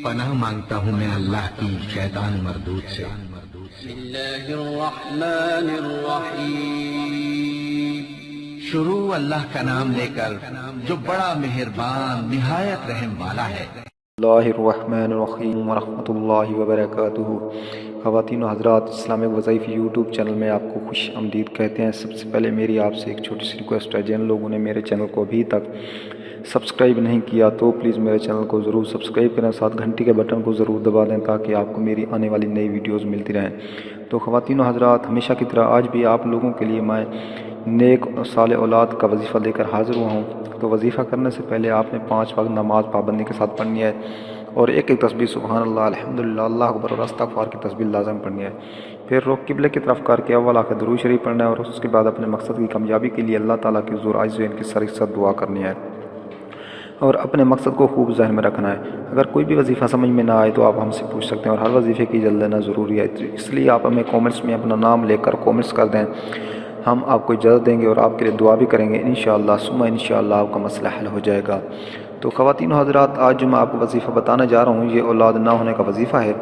پناہ مانگتا ہوں میں اللہ کی شیطان مردود سے۔ بسم اللہ الرحمن الرحیم۔ شروع اللہ کا نام لے کر جو بڑا مہربان نہایت رحم والا ہے۔ اللہ الرحمن الرحیم ورحمۃ اللہ وبرکاتہ۔ خواتین و حضرات، اسلامک وظائف یوٹیوب چینل میں آپ کو خوش آمدید کہتے ہیں۔ سب سے پہلے میری آپ سے ایک چھوٹی سی ریکویسٹ ہے، جن لوگوں نے میرے چینل کو ابھی تک سبسکرائب نہیں کیا تو پلیز میرے چینل کو ضرور سبسکرائب کریں، ساتھ گھنٹی کے بٹن کو ضرور دبا دیں تاکہ آپ کو میری آنے والی نئی ویڈیوز ملتی رہیں۔ تو خواتین و حضرات، ہمیشہ کی طرح آج بھی آپ لوگوں کے لیے میں نیک سال اولاد کا وظیفہ لے کر حاضر ہوا ہوں۔ تو وظیفہ کرنے سے پہلے آپ نے 5 وقت نماز پابندی کے ساتھ پڑھنی ہے اور ایک تسبیح سبحان اللہ، الحمدللہ، اللہ اکبر اور استغفار کی تسبیح لازم پڑھنی ہے۔ پھر رخ قبلے کی طرف کر کے اول آخر درود شریف پڑھنا ہے اور اس کے بعد اپنے مقصد کی کامیابی کے لیے اللہ تعالیٰ کی حضور عز و جل کی سرسد دعا کرنی ہے اور اپنے مقصد کو خوب ذہن میں رکھنا ہے۔ اگر کوئی بھی وظیفہ سمجھ میں نہ آئے تو آپ ہم سے پوچھ سکتے ہیں اور ہر وظیفے کی اجازت لینا ضروری ہے، اس لیے آپ ہمیں کومنٹس میں اپنا نام لے کر کومنٹس کر دیں، ہم آپ کو اجازت دیں گے اور آپ کے لیے دعا بھی کریں گے انشاءاللہ ثم انشاءاللہ آپ کا مسئلہ حل ہو جائے گا۔ تو خواتین و حضرات، آج جو میں آپ کو وظیفہ بتانے جا رہا ہوں یہ اولاد نہ ہونے کا وظیفہ ہے۔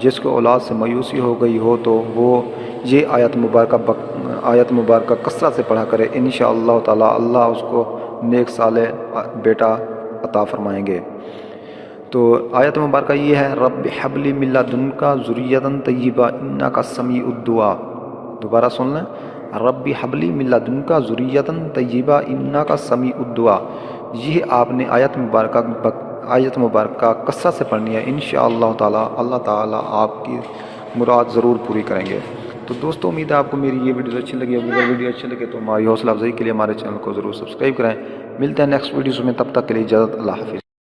جس کو اولاد سے مایوسی ہو گئی ہو تو وہ یہ آیت مبارکہ کثرت سے پڑھا کرے، انشاءاللہ تعالی اللہ اس کو نیک صالح بیٹا عطا فرمائیں گے۔ تو آیت مبارکہ یہ ہے، رب حب لی من لدنک ذریۃ طیبہ انک سمیع الدعاء۔ دوبارہ سن لیں، رب حب لی من لدنک ذریۃ طیبہ انک سمیع الدعاء۔ یہ آپ نے آیت مبارکہ کثرت سے پڑھنی ہے، انشاءاللہ تعالی اللہ تعالیٰ آپ کی مراد ضرور پوری کریں گے۔ تو دوستو، امید ہے آپ کو میری یہ ویڈیو اچھی لگی ہوگی۔ اگر ویڈیو اچھی لگے تو ہماری حوصلہ افزائی کے لیے ہمارے چینل کو ضرور سبسکرائب کریں۔ ملتے ہیں نیکسٹ ویڈیوز میں، تب تک کے لیے اجازت، اللہ حافظ۔